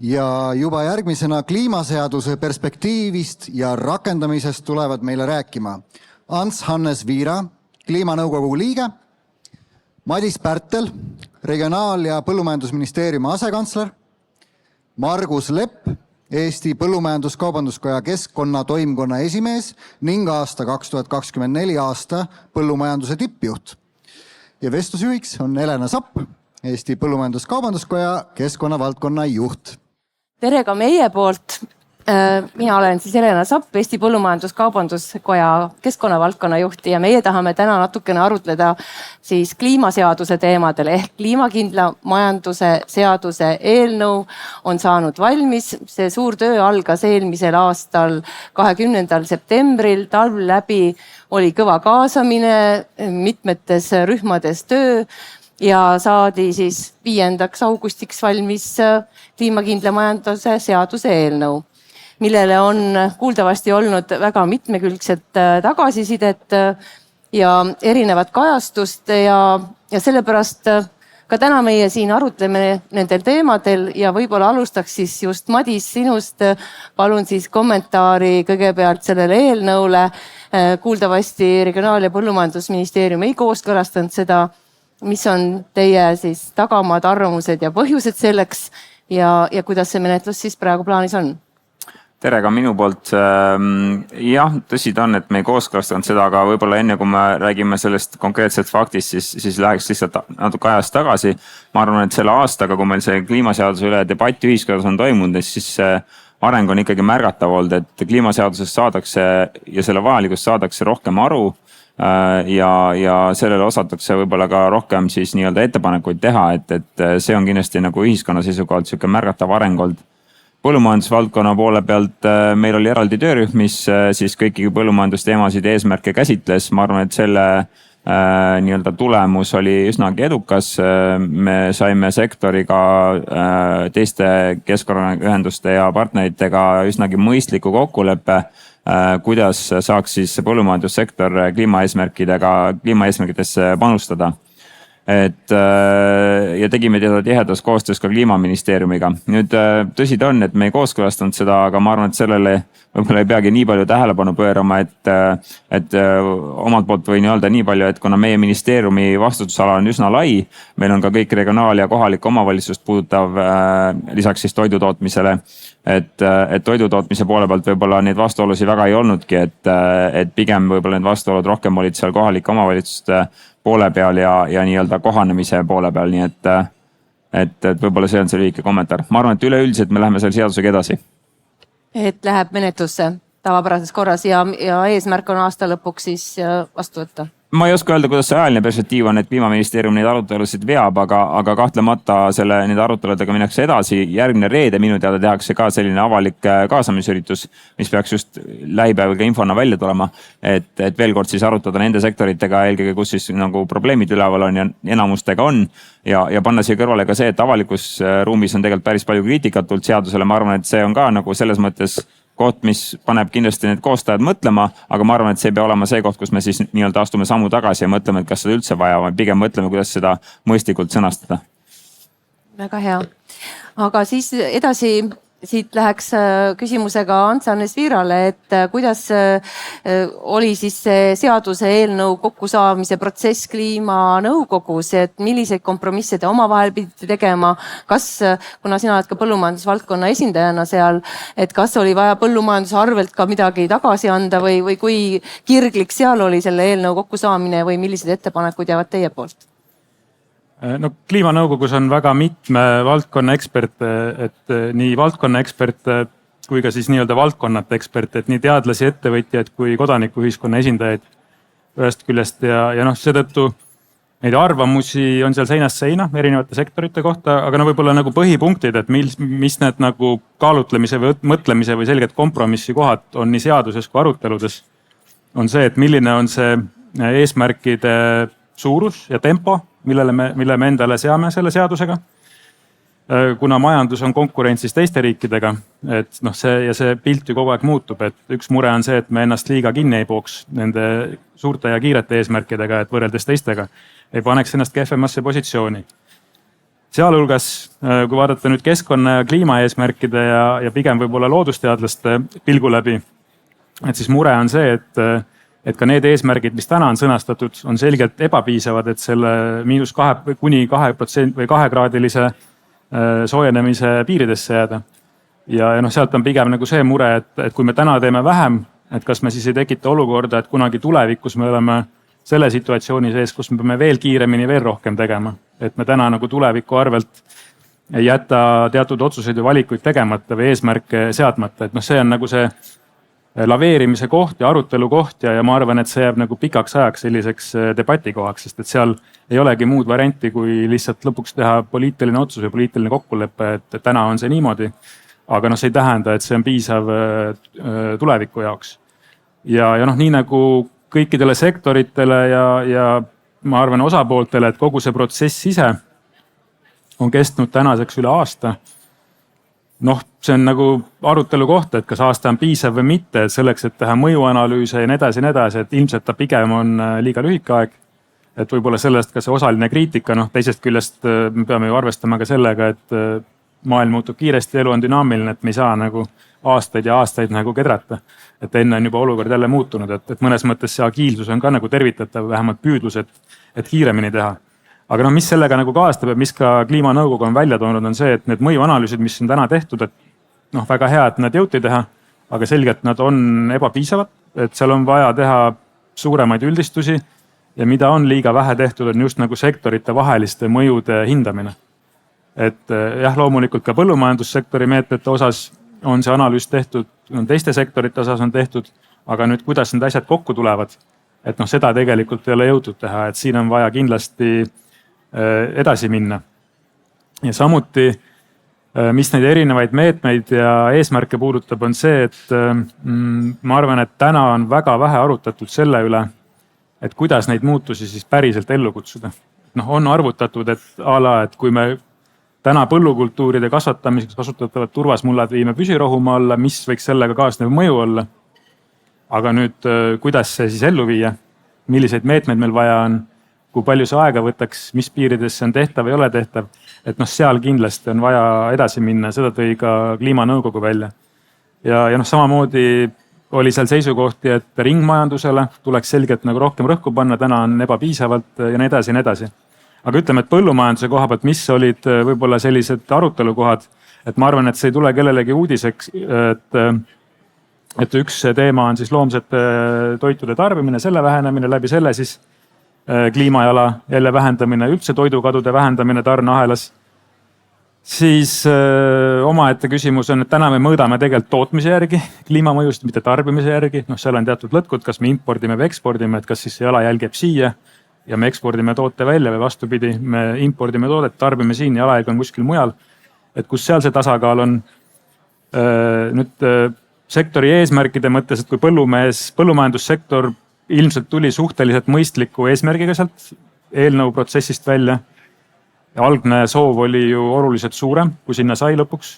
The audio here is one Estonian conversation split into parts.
Ja juba järgmisena kliimaseaduse perspektiivist ja rakendamisest tulevad meile rääkima Ants-Hannes Viira, kliimanõukogu liige, Madis Pärtel, Regionaal- ja Põllumajandusministeeriumi asekantsler, Margus Lepp, Eesti Põllumajandus-Kaubanduskoja keskkonnatoimkonna esimees ning aasta 2024 aasta põllumajanduse tippjuht. Ja vestlusjuhiks on Elena Sapp, Eesti Põllumajandus-Kaubanduskoja keskkonnavaldkonna juht. Tere ka meie poolt. Mina olen siis Elena Sapp, Eesti Põllumajandus-Kaubanduskoja keskkonnavaldkonna juht ja meie tahame täna natukene arutleda siis kliimaseaduse teemadel ehk kliimakindla majanduse seaduse eelnõu on saanud valmis. See suur töö algas eelmisel aastal 20. septembril. Talv läbi oli kõva kaasamine, mitmetes rühmades töö ja saadi siis 5. augustiks valmis kliimakindla majanduse seaduse eelnõu, millele on kuuldavasti olnud väga mitmekülgset tagasisidet ja erinevat kajastust ja sellepärast ka täna meie siin arutleme nendel teemadel ja võib-olla alustaks siis just Madis sinust. Palun siis kommentaari kõigepealt sellele eelnõule. Kuuldavasti Regionaal- ja Põllumajandusministeerium ei kooskõlastanud seda. Mis on teie siis tagamaad, arvamused ja põhjused selleks ja kuidas see menetlus siis praegu plaanis on? Tere ka minu poolt. Jah, tõsi ta on, et me ei kooskõlastanud seda, aga võib-olla enne kui me räägime sellest konkreetselt faktist, siis läheks lihtsalt natuke ajast tagasi. Ma arvan, et selle aastaga, kui meil see kliimaseaduse üle debatt ühiskonnas on toimunud, siis areng on ikkagi märgatav olnud, et kliimaseadusest saadakse ja selle vajalikust saadakse rohkem aru ja sellele osatakse võib-olla ka rohkem siis nii-öelda ettepanekuid teha, et see on kindlasti nagu ühiskonna seisukohalt sihuke märgatav areng olnud. Põllumajandusvaldkonna poole pealt meil oli eraldi töörühm, mis siis kõiki põllumajandusteemasid ja eesmärke käsitles. Ma arvan, et selle nii-öelda tulemus oli üsnagi edukas. Me saime sektoriga, teiste keskkonnaühenduste ja partneritega üsnagi mõistliku kokkuleppe, kuidas saaks siis põllumajandussektor kliimaeesmärkidesse panustada. Ja tegime tihedas koostöös ka kliimaministeeriumiga. Nüüd tõsi ta on, et me ei kooskõlastanud seda, aga ma arvan, et sellele võib-olla ei peagi nii palju tähelepanu pöörama, et omalt poolt võin öelda nii palju, et kuna meie ministeeriumi vastutusala on üsna lai, meil on ka kõik regionaal- ja kohalikku omavalitsust puudutav lisaks siis toidutootmisele, et toidutootmise poole pealt võib-olla neid vastuolusi väga ei olnudki, et pigem võib-olla need vastuolud rohkem olid seal kohalike omavalitsuste poole peal ja nii-öelda kohanemise poole peal, nii et võib-olla see on see lühike kommentaar. Ma arvan, et üleüldiselt me läheme selle seadusega edasi. Et läheb menetlusse tavapärases korras ja eesmärk on aasta lõpuks siis vastu võtta. Ma ei oska öelda, kuidas see ajaline perspektiiv on, et Kliimaministeerium neid arutelusid veab, aga kahtlemata nende aruteludega minnakse edasi. Järgmine reede minu teada tehakse ka selline avalik kaasamisüritus, mis peaks just lähipäevaga infona välja tulema, et veel kord siis arutada nende sektoritega eelkõige, kus siis nagu probleemid üleval on ja enamustega on ja panna siia kõrvale ka see, et avalikus ruumis on tegelikult päris palju kriitikat tulnud seadusele. Ma arvan, et see on ka nagu selles mõttes koht, mis paneb kindlasti need koostajad mõtlema, aga ma arvan, et see ei pea olema see koht, kus me siis nii-öelda astume sammu tagasi ja mõtleme, et kas seda üldse vaja või pigem mõtleme, kuidas seda mõistlikult sõnastada. Väga hea. Aga siis edasi siit läheks küsimusega Ants-Hannes Viirale, et kuidas oli siis see seaduse eelnõu kokkusaamise protsess kliimanõukogus, et milliseid kompromisse te omavahel pidite tegema, kas, kuna sina oled ka põllumajandusvaldkonna esindajana seal, et kas oli vaja põllumajanduse arvelt ka midagi tagasi anda või kui kirglik seal oli selle eelnõu kokkusaamine või millised ettepanekud jäävad teie poolt? No, kliimanõukogus on väga mitme valdkonna eksperte, et nii valdkonna eksperte kui ka siis nii-öelda valdkonnate eksperte, et nii teadlasi, ettevõtjaid kui kodanikuühiskonna esindajaid ühest küljest ja seetõttu neid arvamusi on seal seinast seina erinevate sektorite kohta, aga võib-olla nagu põhipunktid, et mis need nagu kaalutlemise või mõtlemise või selged kompromissi kohad on nii seaduses kui aruteludes, on see, et milline on see eesmärkide suurus ja tempo, mille me endale seame selle seadusega. Kuna majandus on konkurentsis teiste riikidega, et see pilt ju kogu aeg muutub, et üks mure on see, et me ennast liiga kinni ei pooks nende suurte ja kiirete eesmärkidega, et võrreldes teistega ei paneks ennast kehvemasse positsiooni. sealhulgas, kui vaadata nüüd keskkonna ja kliimaeesmärkide ja pigem võib-olla loodusteadlaste pilgu läbi, et siis mure on see, et ka need eesmärgid, mis täna on sõnastatud, on selgelt ebapiisavad, et selle -2 kuni 2% või 2-kraadilise soojenemise piiridesse jääda. Ja noh, sealt on pigem nagu see mure, et kui me täna teeme vähem, et kas me siis ei tekita olukorda, et kunagi tulevikus me oleme selle situatsiooni sees, kus me peame veel kiiremini, veel rohkem tegema. Et me täna nagu tuleviku arvelt ei jäta teatud otsuseid või valikuid tegemata või eesmärke seadmata. Et noh, see on nagu see laveerimise koht ja arutelu koht ja ma arvan, et see jääb nagu pikaks ajaks selliseks debatikohaks, sest et seal ei olegi muud varianti, kui lihtsalt lõpuks teha poliitiline otsus ja poliitiline kokkulepe, et täna on see niimoodi. Aga noh, see ei tähenda, et see on piisav tuleviku jaoks. Ja noh, nii nagu kõikidele sektoritele ja ma arvan osapooltele, et kogu see protsess ise on kestnud tänaseks üle aasta. Noh, see on nagu arutelu kohta, et kas aasta on piisav või mitte, et selleks, et teha mõjuanalüüse ja nii edasi, et ilmselt ta pigem on liiga lühike aeg. Et võib-olla sellest ka see osaline kriitika, noh teisest küljest me peame ju arvestama ka sellega, et maailm muutub kiiresti, elu on dünaamiline, et me ei saa nagu aastaid ja aastaid nagu kedrata. Et enne on juba olukord jälle muutunud, et mõnes mõttes see agiilsus on ka nagu tervitatav, vähemalt püüdlus, et kiiremini teha. Aga noh, mis sellega nagu kaastab ja mis ka kliimanõukogu on välja toonud, on see, et need mõjuanalüüsid, mis on täna tehtud, et noh, väga hea, et nad jõuti teha, aga selgelt nad on ebapiisavad, et seal on vaja teha suuremaid üldistusi ja mida on liiga vähe tehtud, on just nagu sektorite vaheliste mõjude hindamine. Et jah, loomulikult ka põllumajandussektori meetmete osas on see analüüs tehtud, teiste sektorite osas on tehtud, aga nüüd kuidas need asjad kokku tulevad, et noh, seda tegelikult ei ole jõutud teha, et siin on vaja kindlasti edasi minna. Ja samuti, mis neid erinevaid meetmeid ja eesmärke puudutab, on see, et ma arvan, et täna on väga vähe arutatud selle üle, et kuidas neid muutusi siis päriselt ellu kutsuda. Noh, on arvutatud, et kui me täna põllukultuuride kasvatamiseks kasutatavad turvasmullad viime püsirohumaa alla, mis võiks sellega kaasnev mõju olla. Aga nüüd, kuidas see siis ellu viia, milliseid meetmeid meil vaja on, kui palju see aega võtaks, mis piirides see on tehtav või ei ole tehtav. Et noh, seal kindlasti on vaja edasi minna, seda tõi ka kliimanõukogu välja. Ja noh, samamoodi oli seal seisukohti, et ringmajandusele tuleks selgelt nagu rohkem rõhku panna, täna on ebapiisavalt ja nii edasi ja nii edasi. Aga ütleme, et põllumajanduse koha pealt, mis olid võib-olla sellised arutelukohad, et ma arvan, et see ei tule kellelegi uudiseks, et üks teema on siis loomsete toitude tarbimine, selle vähenemine, läbi selle siis kliimajala jälle vähendamine, üldse toidukadude vähendamine tarneahelas. Siis omaette küsimus on, et täna me mõõdame tegelikult tootmise järgi kliimamõjust, mitte tarbimise järgi. Noh, seal on teatud lõtkud, kas me impordime või ekspordime, et kas siis see jalajälg jääb siia ja me ekspordime toote välja või vastupidi, me impordime toodet, tarbime siin, jalajälg on kuskil mujal. Et kus seal see tasakaal on nüüd sektori eesmärkide mõttes, et kui põllumajandussektor ilmselt tuli suhteliselt mõistliku eesmärgiga sealt eelnõu protsessist välja. Ja algne soov oli ju oluliselt suurem, kui sinna sai lõpuks,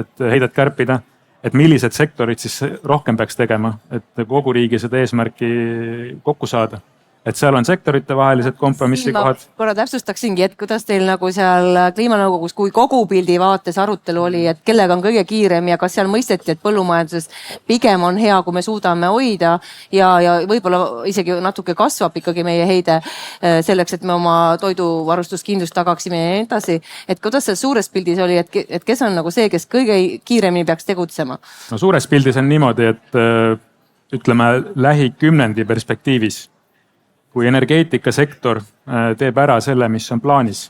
et heidet kärpida, et millised sektorid siis rohkem peaks tegema, et kogu riigi seda eesmärki kokku saada. Et seal on sektorite vahelised kompromissikohad. Korra täpsustaksingi, et kuidas teil nagu seal kliimanõukogus, kui kogu pildi vaates arutelu oli, et kellega on kõige kiirem ja kas seal mõisteti, et põllumajanduses pigem on hea, kui me suudame hoida ja võib-olla isegi natuke kasvab ikkagi meie heide selleks, et me oma toiduvarustuskindlust tagaksime ja nii edasi. Et kuidas see suures pildis oli, et kes on nagu see, kes kõige kiiremini peaks tegutsema? No suures pildis on niimoodi, et ütleme lähi 10 perspektiivis. Kui energeetikasektor teeb ära selle, mis on plaanis,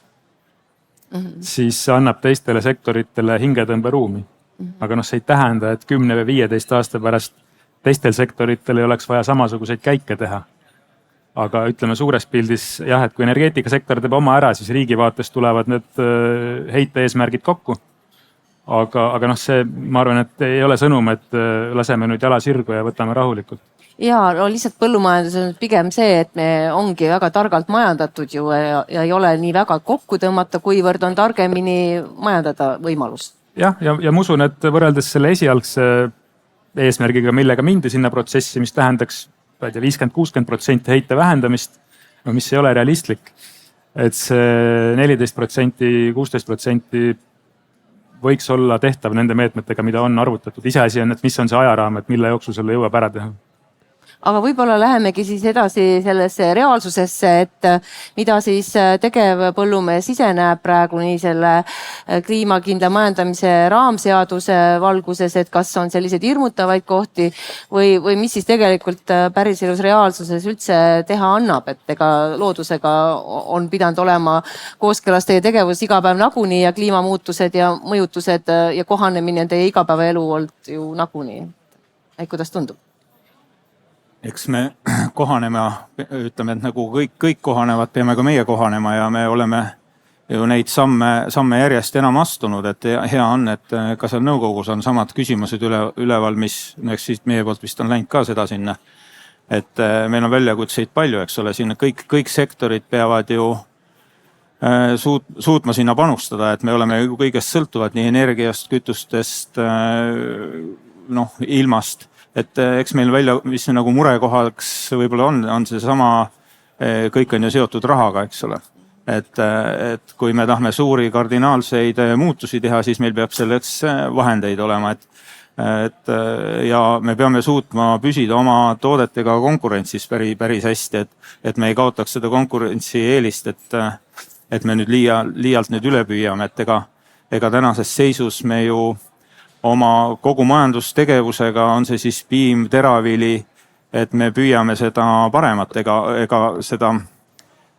siis annab teistele sektoritele hingetõmberuumi. Aga noh, see ei tähenda, et 10 või 15 aasta pärast teistel sektoritel ei oleks vaja samasuguseid käike teha. Aga ütleme suures pildis jah, et kui energeetikasektor teeb oma ära, siis riigi vaates tulevad need heite eesmärgid kokku. Aga noh, see ma arvan, et ei ole sõnum, et laseme nüüd jala sirgu ja võtame rahulikult. Ja no lihtsalt põllumajandus on pigem see, et me ongi väga targalt majandatud ju ja ei ole nii väga kokku tõmmata, kuivõrd on targemini majandada võimalus. Ja ma usun, et võrreldes selle esialgse eesmärgiga, millega mindi sinna protsessi, mis tähendaks 50-60% heite vähendamist, mis ei ole realistlik, et see 14%, 16% võiks olla tehtav nende meetmetega, mida on arvutatud. Iseasi on, et mis on see ajaraam, et mille jooksul selle jõuab ära teha. Aga võib-olla lähemegi siis edasi sellesse reaalsusesse, et mida siis tegevpõllumees ise näeb praegu nii selle kliimakindla majandamise raamseaduse valguses, et kas on selliseid hirmutavaid kohti või mis siis tegelikult päriselus reaalsuses üldse teha annab, et ega loodusega on pidanud olema kooskõlas teie tegevus iga päev nagunii ja kliimamuutused ja mõjutused ja kohanemine teie igapäevaelu olnud ju nagunii. Kuidas tundub? Eks me kohanema, ütleme, et nagu kõik kohanevad, peame ka meie kohanema ja me oleme ju neid samme järjest enam astunud, et hea on, et ka seal nõukogus on samad küsimused üleval, mis siit meie poolt vist on läinud ka seda sinna. Et meil on väljakutseid palju, eks ole, sinna kõik sektorid peavad ju suutma sinna panustada, et me oleme ju kõigest sõltuvad nii energiast, kütustest, ilmast. Et eks meil mis nagu murekohaks võib-olla on see sama, kõik on ju seotud rahaga, eks ole. Et kui me tahame suuri kardinaalseid muutusi teha, siis meil peab selleks vahendeid olema, ja me peame suutma püsida oma toodetega konkurentsis päris hästi, et me ei kaotaks seda konkurentsieelist, et me nüüd liialt nüüd üle püüame, et ega tänases seisus me ju oma kogu majandustegevusega, on see siis piim, teravili, et me püüame seda paremat, ega seda,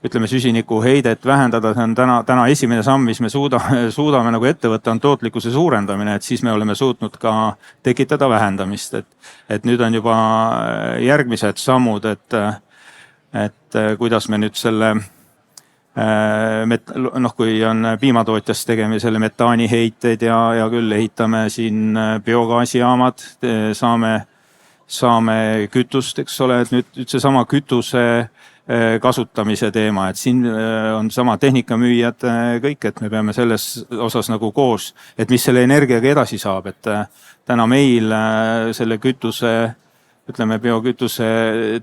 ütleme, süsiniku heidet vähendada, see on täna esimene samm, mis me suudame nagu ette võtta, on tootlikkuse suurendamine, et siis me oleme suutnud ka tekitada vähendamist, et nüüd on juba järgmised sammud, et kuidas me nüüd selle kui on piimatootjas tegeme selle metaaniheiteid ja küll ehitame siin biogaasijaamad, saame kütust, eks ole, et nüüd seesama kütuse kasutamise teema, et siin on sama tehnikamüüjad kõik, et me peame selles osas nagu koos, et mis selle energiaga edasi saab, et täna meil selle ütleme, biokütuse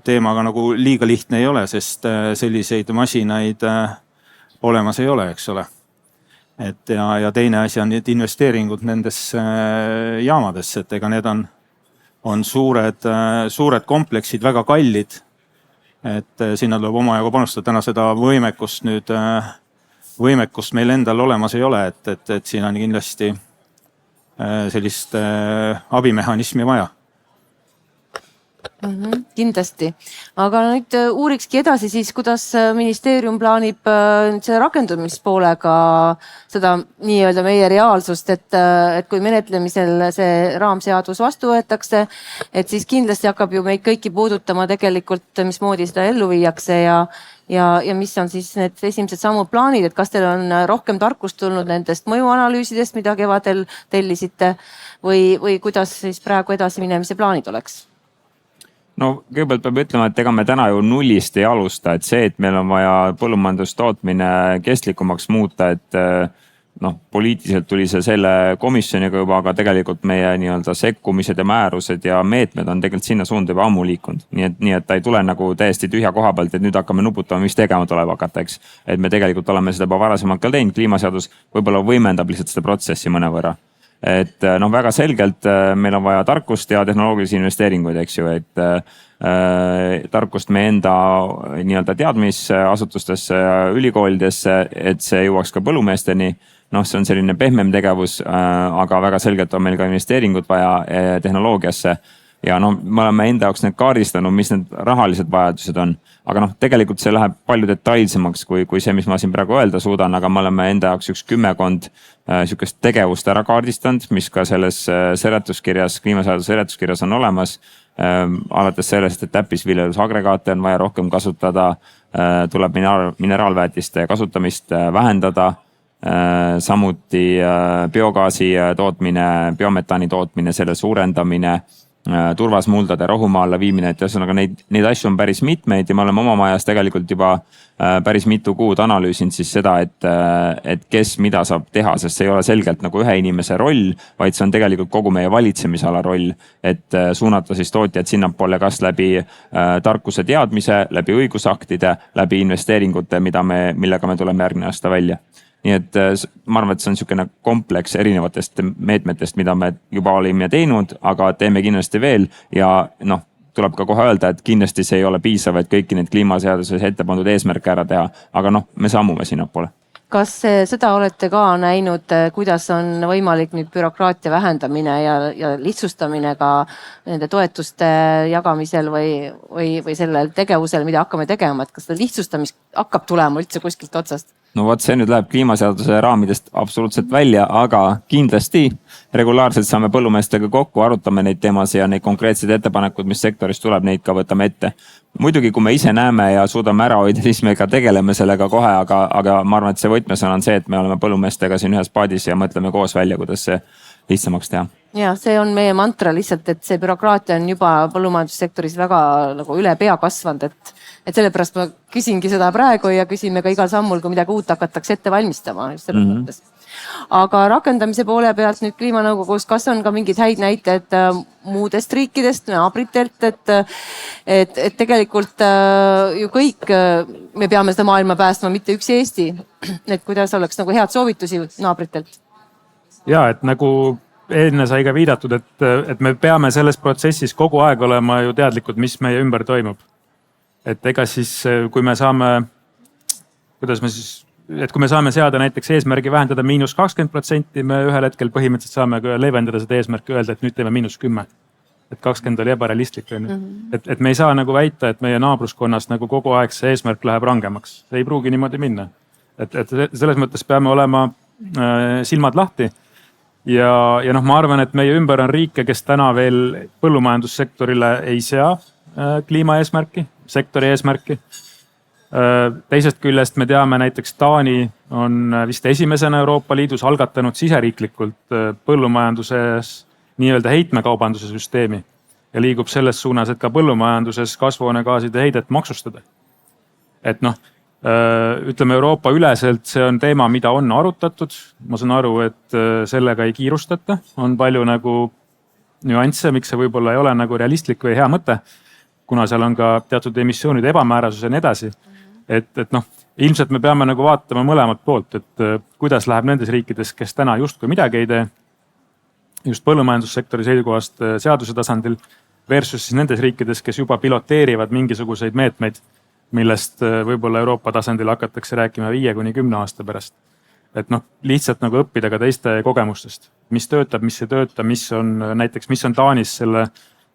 teemaga nagu liiga lihtne ei ole, sest selliseid masinaid olemas ei ole, eks ole. Et ja teine asi on need investeeringud nendesse jaamadesse, et ega need on suured kompleksid, väga kallid. Et sinna tuleb omajagu panustada, täna seda võimekust meil endal olemas ei ole, et siin on kindlasti sellist abimehhanismi vaja. Kindlasti. Aga nüüd uurikski edasi siis, kuidas ministeerium plaanib selle rakendumispoolega seda nii-öelda meie reaalsust, et kui menetlemisel see raamseadus vastu võetakse, et siis kindlasti hakkab ju meid kõiki puudutama tegelikult, mismoodi seda ellu viiakse ja mis on siis need esimesed sammud plaanid, et kas teil on rohkem tarkust tulnud nendest mõjuanalüüsidest, mida kevadel tellisite või kuidas siis praegu edasi minemise plaanid oleks? No kõigepealt peab ütlema, et ega me täna ju nullist ei alusta, et see, et meil on vaja põllumajandustootmine kestlikumaks muuta, et poliitiliselt tuli see selle komisjoniga juba, aga tegelikult meie nii-öelda sekkumised ja määrused ja meetmed on tegelikult sinna suunda juba ammu liikunud. Nii et ta ei tule nagu täiesti tühja koha pealt, et nüüd hakkame nuputama, mis tegema tuleb hakata, eks. Et me tegelikult oleme seda juba varasemalt ka teinud, kliimaseadus võib-olla võimendab lihtsalt seda protsessi mõnevõrra. Et väga selgelt meil on vaja tarkust ja tehnoloogilisi investeeringuid, eks ju, et tarkust meie enda nii-öelda teadmisasutustesse ja ülikoolidesse, et see jõuaks ka põllumeesteni. See on selline pehmem tegevus, aga väga selgelt on meil ka investeeringut vaja tehnoloogiasse. Ja me oleme enda jaoks need kaardistanud, mis need rahalised vajadused on. Aga tegelikult see läheb palju detailsemaks kui see, mis ma siin praegu öelda suudan, aga me oleme enda jaoks üks 10 sihukest tegevust ära kaardistanud, mis ka selles seletuskirjas, kliimaseaduse seletuskirjas on olemas. Alates sellest, et täppisviljelusagregaate on vaja rohkem kasutada, tuleb mineraalväetiste kasutamist vähendada. Samuti biogaasi tootmine, biometaani tootmine, selle suurendamine. turvasmuldade rohumaa alla viimine, et ühesõnaga neid asju on päris mitmeid ja me oleme oma majas tegelikult juba päris mitu kuud analüüsinud siis seda, et kes mida saab teha, sest see ei ole selgelt nagu ühe inimese roll, vaid see on tegelikult kogu meie valitsemisala roll, et suunata siis tootjad sinnapoole kas läbi tarkuse teadmise, läbi õigusaktide, läbi investeeringute, millega me tuleme järgmine aasta välja. Nii et ma arvan, et see on niisugune kompleks erinevatest meetmetest, mida me juba olime teinud, aga teeme kindlasti veel ja tuleb ka kohe öelda, et kindlasti see ei ole piisav, et kõiki need kliimaseaduses ette pandud eesmärke ära teha, aga me sammume sinnapoole. Kas seda olete ka näinud, kuidas on võimalik nüüd bürokraatia vähendamine ja lihtsustamine ka nende toetuste jagamisel või sellel tegevusel, mida hakkame tegema, et kas seda lihtsustamist hakkab tulema üldse kuskilt otsast? No vot, see nüüd läheb kliimaseaduse raamidest absoluutselt välja, aga kindlasti regulaarselt saame põllumeestega kokku, arutame neid teemasid ja neid konkreetseid ettepanekud, mis sektoris tuleb, neid ka võtame ette. Muidugi, kui me ise näeme ja suudame ära hoida, siis me ka tegeleme sellega kohe, aga ma arvan, et see võtmesõna on see, et me oleme põllumeestega siin ühes paadis ja mõtleme koos välja, kuidas see lihtsamaks teha. Ja see on meie mantra lihtsalt, et see bürokraatia on juba põllumajandussektoris väga nagu üle pea kasvanud, et sellepärast ma küsingi seda praegu ja küsime ka igal sammul, kui midagi uut hakatakse ette valmistama. Just selles mõttes. Aga rakendamise poole pealt nüüd kliimanõukogus, kas on ka mingid häid näited muudest riikidest, naabritelt, et tegelikult ju kõik me peame seda maailma päästma, mitte üks Eesti. Et kuidas oleks nagu head soovitusi naabritelt? Ja, et nagu enne sai ka viidatud, et me peame selles protsessis kogu aeg olema ju teadlikud, mis meie ümber toimub. Et ega siis, kui me saame seada näiteks eesmärgi vähendada -20%, me ühel hetkel põhimõtteliselt saame leevendada seda eesmärki öelda, et nüüd teeme -10%. Et 20 oli ebarealistlik. Et me ei saa nagu väita, et meie naabruskonnast nagu kogu aeg see eesmärk läheb rangemaks. See ei pruugi niimoodi minna. Et selles mõttes peame olema silmad lahti. Ja ma arvan, et meie ümber on riike, kes täna veel põllumajandussektorile ei sea kliimaeesmärki, sektori eesmärki. Teisest küljest me teame, näiteks Taani on vist esimesena Euroopa Liidus algatanud siseriiklikult põllumajanduses nii-öelda heitmekaubanduse süsteemi ja liigub selles suunas, et ka põllumajanduses kasvuhoonegaaside heidet maksustada. Et ütleme Euroopa üleselt, see on teema, mida on arutatud. Ma saan aru, et sellega ei kiirustata. On palju nagu nüansse, miks see võib-olla ei ole nagu realistlik või hea mõte, kuna seal on ka teatud emissioonide ebamäärasus ja nii edasi. Et ilmselt me peame nagu vaatama mõlemat poolt, et kuidas läheb nendes riikides, kes täna justkui midagi ei tee, just põllumajandussektori seisukohast seaduse tasandil, versus siis nendes riikides, kes juba piloteerivad mingisuguseid meetmeid, millest võib-olla Euroopa tasandil hakatakse rääkima 5-10 aasta pärast. Et lihtsalt nagu õppida ka teiste kogemustest, mis töötab, mis ei tööta, mis on Taanis selle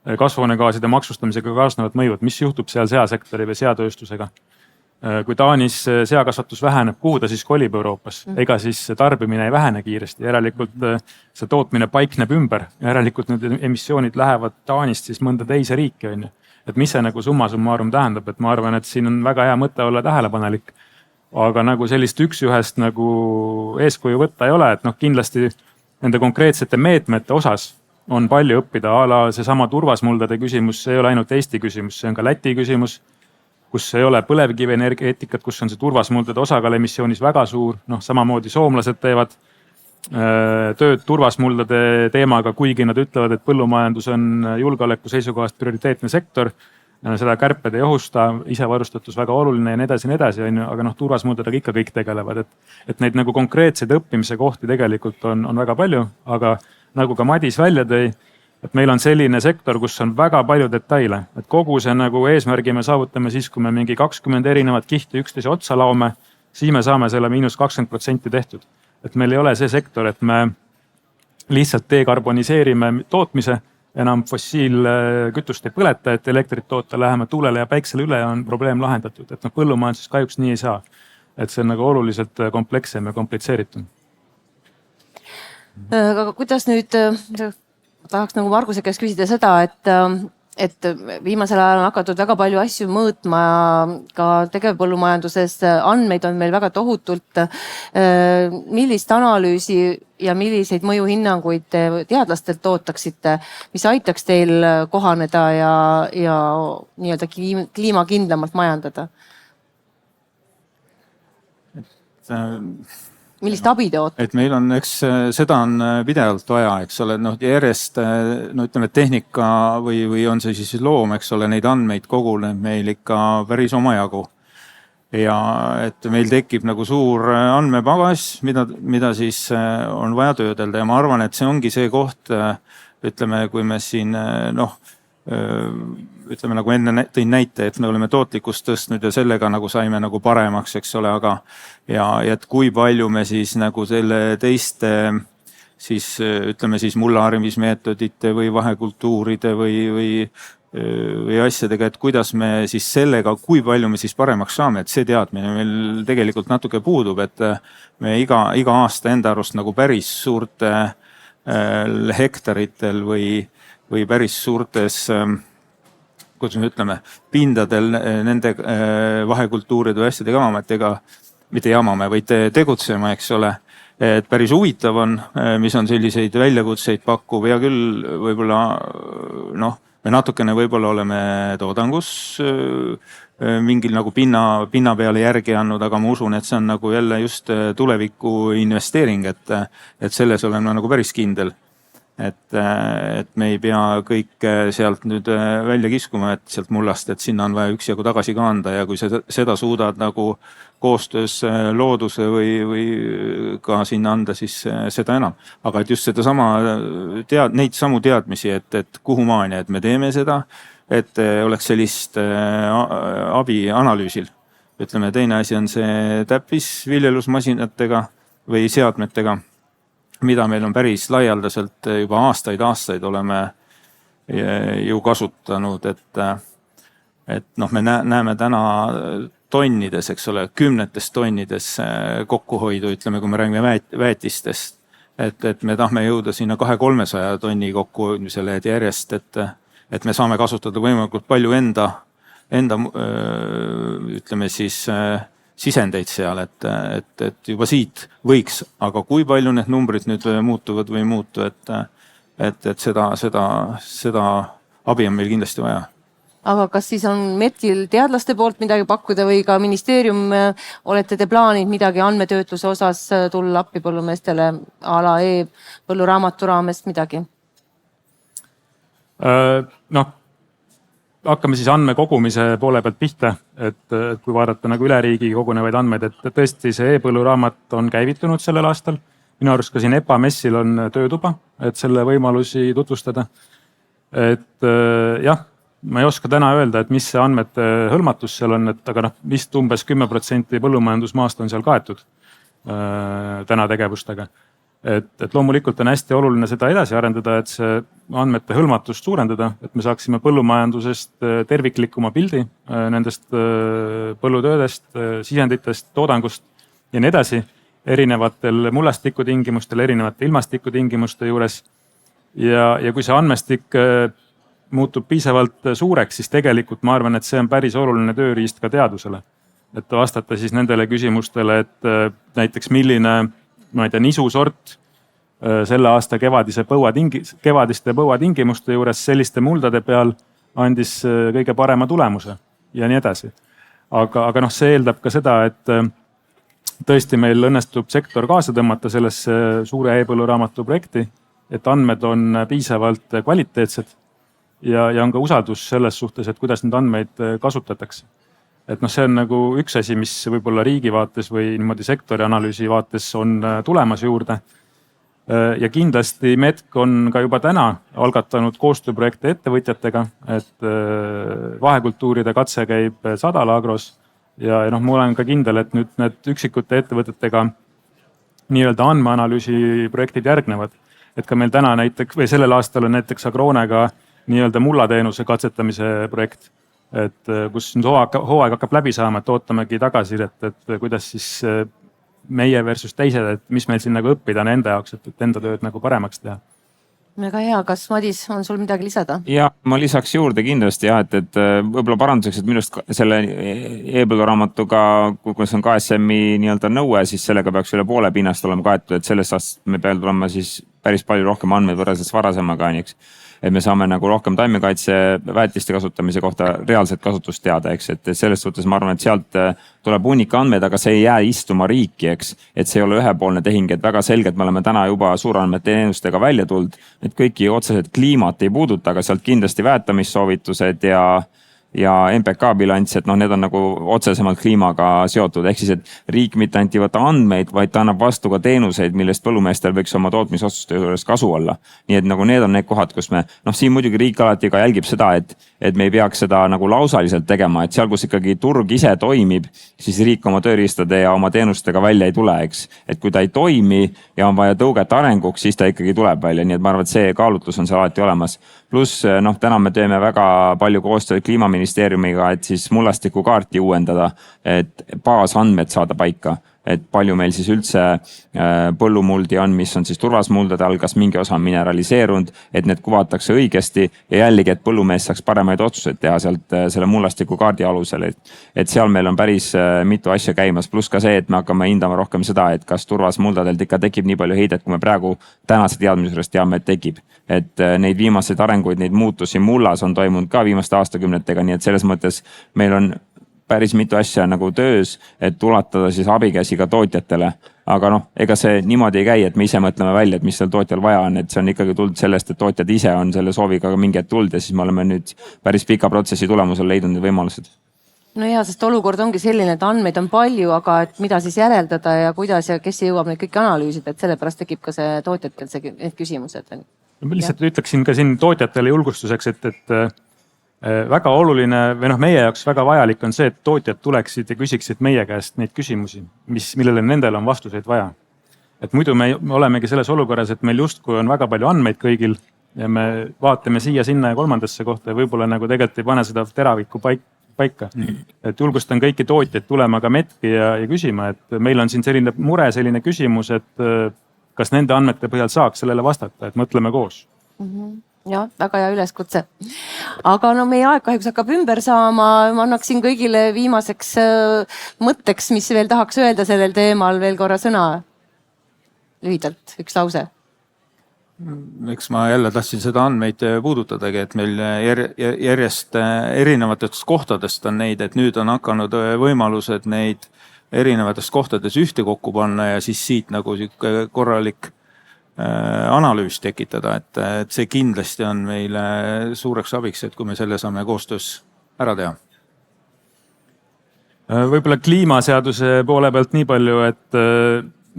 kasvuhoonegaaside maksustamisega kaasnevad mõjud, mis juhtub seal seasektori või seatööstusega. Kui Taanis seakasvatus väheneb, kuhu ta siis kolib Euroopas? Ega siis tarbimine ei vähene kiiresti, järelikult see tootmine paikneb ümber, järelikult need emissioonid lähevad Taanist siis mõnda teise riiki. Et mis see nagu summa summarum tähendab, et ma arvan, et siin on väga hea mõte olla tähelepanelik, aga nagu sellist üks-ühest nagu eeskuju võtta ei ole, et kindlasti nende konkreetsete meetmete osas on palju õppida, see sama turvasmuldade küsimus, see ei ole ainult Eesti küsimus, see on ka Läti küsimus, kus ei ole põlevkivi energeetikat, kus on see turvasmuldade osakaal emissioonis väga suur, samamoodi soomlased teevad tööd turvasmuldade teemaga, kuigi nad ütlevad, et põllumajandus on julgeoleku seisukohast prioriteetne sektor, seda kärped ei ohusta, isevarustatus väga oluline ja nii edasi, aga turvasmuldadega ikka kõik tegelevad, et neid nagu konkreetseid õppimise kohti tegelikult on väga palju, aga nagu ka Madis välja tõi, et meil on selline sektor, kus on väga palju detaile, et kogu see nagu eesmärgi me saavutame siis, kui me mingi 20 erinevat kihti üksteise otsa laome, siis me saame selle -20% tehtud. Et meil ei ole see sektor, et me lihtsalt dekarboniseerime tootmise, enam fossiilkütust ei põleta, et elektrit toota, läheme tuulele ja päiksele üle, on probleem lahendatud. Et põllumajanduses kahjuks nii ei saa. Et see on nagu oluliselt komplekssem ja komplitseeritum. Aga kuidas nüüd, tahaks nagu Marguse käest küsida seda, et viimasel ajal on hakatud väga palju asju mõõtma ka tegevpõllumajanduses. Andmeid on meil väga tohutult. Millist analüüsi ja milliseid mõjuhinnanguid te teadlastelt ootaksite, mis aitaks teil kohaneda ja nii-öelda kliimakindlamalt majandada? Millist abi te ootate? Et meil on, eks seda on pidevalt vaja, eks ole, järjest, ütleme tehnika või on see siis loom, eks ole, neid andmeid koguneb meil ikka päris omajagu. Ja et meil tekib nagu suur andmepagas, mida siis on vaja töödelda ja ma arvan, et see ongi see koht, ütleme, kui me siin ütleme nagu enne tõin näite, et me oleme tootlikkust tõstnud ja sellega nagu saime nagu paremaks, eks ole, aga ja et kui palju me siis nagu selle teiste siis ütleme siis mullaharimismeetodite või vahekultuuride või asjadega, et kuidas me siis sellega, kui palju me siis paremaks saame, et see teadmine meil tegelikult natuke puudub, et me iga aasta enda arust nagu päris suurte hektaritel või päris suurtes kuidas me ütleme, pindadel nende vahekultuuride või asjadega jamame, vaid tegutsema, eks ole. Et päris huvitav on, mis on selliseid väljakutseid pakkuv ja küll võib-olla me natukene võib-olla oleme toodangus mingil nagu pinna peale järgi andnud, aga ma usun, et see on nagu jälle just tuleviku investeering, et selles oleme nagu päris kindel. Et me ei pea kõik sealt nüüd välja kiskuma, et sealt mullast, et sinna on vaja üksjagu tagasi ka anda ja kui seda suudad nagu koostöös looduse või ka sinna anda, siis seda enam. Aga et just neid samu teadmisi, et kuhu maani, et me teeme seda, et oleks sellist abi analüüsil. Ütleme, teine asi on see täppisviljelusmasinatega või seadmetega, mida meil on päris laialdaselt juba aastaid oleme ju kasutanud, et me näeme täna tonnides, eks ole, 10 tonnides kokkuhoidu, ütleme, kui me räägime väetistest, et me tahame jõuda sinna 200-300 tonni kokkuhoidmisele, et järjest, et me saame kasutada võimalikult palju enda ütleme siis sisendeid seal, et juba siit võiks, aga kui palju need numbrid nüüd muutuvad või ei muutu, et seda abi on meil kindlasti vaja. Aga kas siis on MET-il teadlaste poolt midagi pakkuda või ka ministeerium, olete te plaaninud midagi andmetöötluse osas tulla appi põllumeestele a la e-põlluraamatu raames midagi? Hakkame siis andmekogumise poole pealt pihta, et kui vaadata nagu üle riigi kogunevaid andmeid, et tõesti see e-põlluraamat on käivitunud sellel aastal. Minu arust ka siin EPA messil on töötuba, et selle võimalusi tutvustada. Et jah, ma ei oska täna öelda, et mis see andmete hõlmatus seal on, aga vist umbes 10% põllumajandusmaast on seal kaetud täna tegevustega. Et loomulikult on hästi oluline seda edasi arendada, et see andmete hõlmatust suurendada, et me saaksime põllumajandusest terviklikuma pildi nendest põllutöödest, sisenditest, toodangust ja nii edasi erinevatel mullastikutingimustel, erinevate ilmastikutingimuste juures. Ja kui see andmestik muutub piisavalt suureks, siis tegelikult ma arvan, et see on päris oluline tööriist ka teadusele. Et vastata siis nendele küsimustele, et näiteks milline nisusort selle aasta kevadiste põuatingimuste juures selliste muldade peal andis kõige parema tulemuse ja nii edasi. Aga see eeldab ka seda, et tõesti meil õnnestub sektor kaasa tõmmata sellesse suure e-põlluraamatu projekti, et andmed on piisavalt kvaliteetsed ja on ka usaldus selles suhtes, et kuidas neid andmeid kasutatakse. Et see on nagu üks asi, mis võib-olla riigi vaates või niimoodi sektori analüüsi vaates on tulemas juurde. Ja kindlasti METK on ka juba täna algatanud koostööprojekte ettevõtjatega, et vahekultuuride katse käib Sadala Agros ja ma olen ka kindel, et nüüd need üksikute ettevõtetega nii-öelda andmeanalüüsi projektid järgnevad. Et ka meil täna näiteks või sellel aastal on näiteks Agronega nii-öelda mullateenuse katsetamise projekt. Et kus nüüd hooaeg hakkab läbi saama, et ootamegi tagasisidet, et kuidas siis meie versus teised, et mis meil siin nagu õppida on enda jaoks, et enda tööd nagu paremaks teha. väga hea, kas Madis on sul midagi lisada? ja ma lisaks juurde kindlasti jah, et võib-olla paranduseks, et minu arust selle e-põlluraamatuga, kus on KSM-i nii-öelda nõue, siis sellega peaks üle poole pinnast olema kaetud, et sellest aastast me peame tulema siis päris palju rohkem andmeid võrreldes varasemaga, eks. Et me saame nagu rohkem taimekaitse väetiste kasutamise kohta reaalset kasutust teada, eks, et selles suhtes ma arvan, et sealt tuleb hunnika andmeid, aga see ei jää istuma riiki, eks, et see ei ole ühepoolne tehing, et väga selgelt me oleme täna juba suurandmete teenustega välja tulnud, et kõiki otseselt kliimat ei puuduta, aga sealt kindlasti väetamissoovitused ja MPK bilanss, et need on nagu otsesemalt kliimaga seotud, ehk siis, et riik mitte ainult ei võta andmeid, vaid ta annab vastu ka teenuseid, millest põllumeestel võiks oma tootmisotsuste juures kasu olla. Nii et nagu need on need kohad, kus me, siin muidugi riik alati ka jälgib seda, et me ei peaks seda nagu lausaliselt tegema, et seal, kus ikkagi turg ise toimib, siis riik oma tööriistade ja oma teenustega välja ei tule, eks. Et kui ta ei toimi ja on vaja tõuget arenguks, siis ta ikkagi tuleb välja, nii et ma arvan, et see kaalutlus on seal alati olemas. Pluss täna me teeme väga palju koostööd Kliimaministeeriumiga, et siis mullastikukaarti uuendada, et baasandmed saada paika, et palju meil siis üldse põllumuldi on, mis on siis turvasmuldade all, kas mingi osa on mineraliseerunud, et need kuvatakse õigesti ja jällegi, et põllumees saaks paremaid otsuseid teha sealt selle mullastikukaardi alusel. Et seal meil on päris mitu asja käimas, pluss ka see, et me hakkame hindama rohkem seda, et kas turvasmuldadelt ikka tekib nii palju heidet, kui me praegu tänase teadmise juures teame, et tekib. Et neid viimaseid arenguid, neid muutusi mullas on toimunud ka viimaste aastakümnetega, nii et selles mõttes meil on päris mitu asja nagu töös, et ulatada siis abikäsi ka tootjatele. Aga ega see niimoodi ei käi, et me ise mõtleme välja, et mis seal tootjal vaja on, et see on ikkagi tulnud sellest, et tootjad ise on selle sooviga mingi hetk tulnud ja siis me oleme nüüd päris pika protsessi tulemusel leidnud need võimalused. No hea, sest olukord ongi selline, et andmeid on palju, aga et mida siis järeldada ja kuidas ja kes jõuab neid kõiki analüüsida, et sellepärast tekib ka see tootjatel need küsimused. Ma lihtsalt ütleksin ka siin tootjatele julgustuseks, et väga oluline või meie jaoks väga vajalik on see, et tootjad tuleksid ja küsiksid meie käest neid küsimusi, millele nendel on vastuseid vaja. Et muidu me olemegi selles olukorras, et meil justkui on väga palju andmeid kõigil ja me vaatame siia, sinna ja kolmandasse kohta ja võib-olla nagu tegelikult ei pane seda teravikku paika. Et julgustan kõiki tootjaid tulema ka metki ja küsima, et meil on siin selline mure, selline küsimus, et kas nende andmete põhjal saaks sellele vastata, et mõtleme koos. Ja, väga hea üleskutse. Aga meie aeg kahjuks hakkab ümber saama. Ma annaksin kõigile viimaseks mõtteks, mis veel tahaks öelda sellel teemal, veel korra sõna. Lühidalt, üks lause. Eks ma jälle tahtsin seda andmeid puudutadagi, et meil järjest erinevatest kohtadest on neid, et nüüd on hakanud võimalused neid erinevatest kohtades ühte kokku panna ja siis siit nagu korralik analüüs tekitada, et see kindlasti on meile suureks abiks, et kui me selle saame koostöös ära teha. Võib-olla kliimaseaduse poole pealt nii palju, et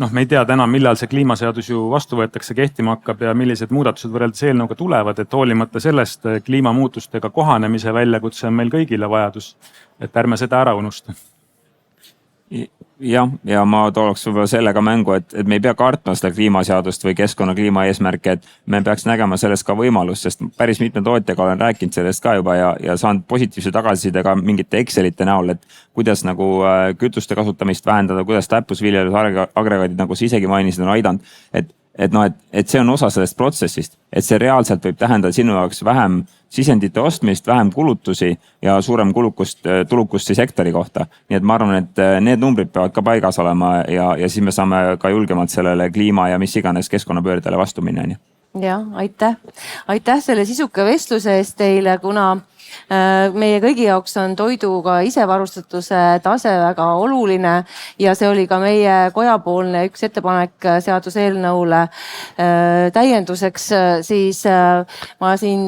me ei tea täna, millal see kliimaseadus ju vastu võetakse, kehtima hakkab ja millised muudatused võrreldes eelnõuga tulevad, et hoolimata sellest kliimamuutustega kohanemise väljakutse on meil kõigile vajadus, et ärme seda ära unusta. Ja ma tooleks võib-olla sellega mängu, et me ei pea kartma seda kliimaseadust või keskkonna kliimaeesmärke, et me peaks nägema sellest ka võimalust, sest päris mitme tootjaga olen rääkinud sellest ka juba ja saanud positiivse tagasisidega mingite Excelite näol, et kuidas nagu kütuste kasutamist vähendada, kuidas täppusviljelusagregaadid, nagu sa isegi mainisid, on aidanud, et see on osa sellest protsessist, et see reaalselt võib tähendada sinu jaoks vähem sisendite ostmist, vähem kulutusi ja suurem tulukust sektori kohta. Nii et ma arvan, et need numbrid peavad ka paigas olema ja siis me saame ka julgemalt sellele kliima ja mis iganes keskkonnapöördele vastu minna. Ja, aitäh. Aitäh selle sisuka vestluse eest teile, kuna meie kõigi jaoks on toiduga isevarustatuse tase väga oluline ja see oli ka meie kojapoolne üks ettepanek seaduseelnõule täienduseks, siis ma siin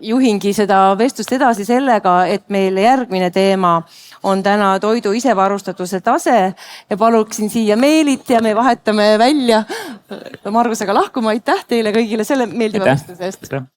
juhingi seda vestlust edasi sellega, et meil järgmine teema on täna toidu isevarustatuse tase ja paluksin siia Meelit ja me vahetame välja Margusega lahkuma. Aitäh teile kõigile selle meeldiva vestluse eest.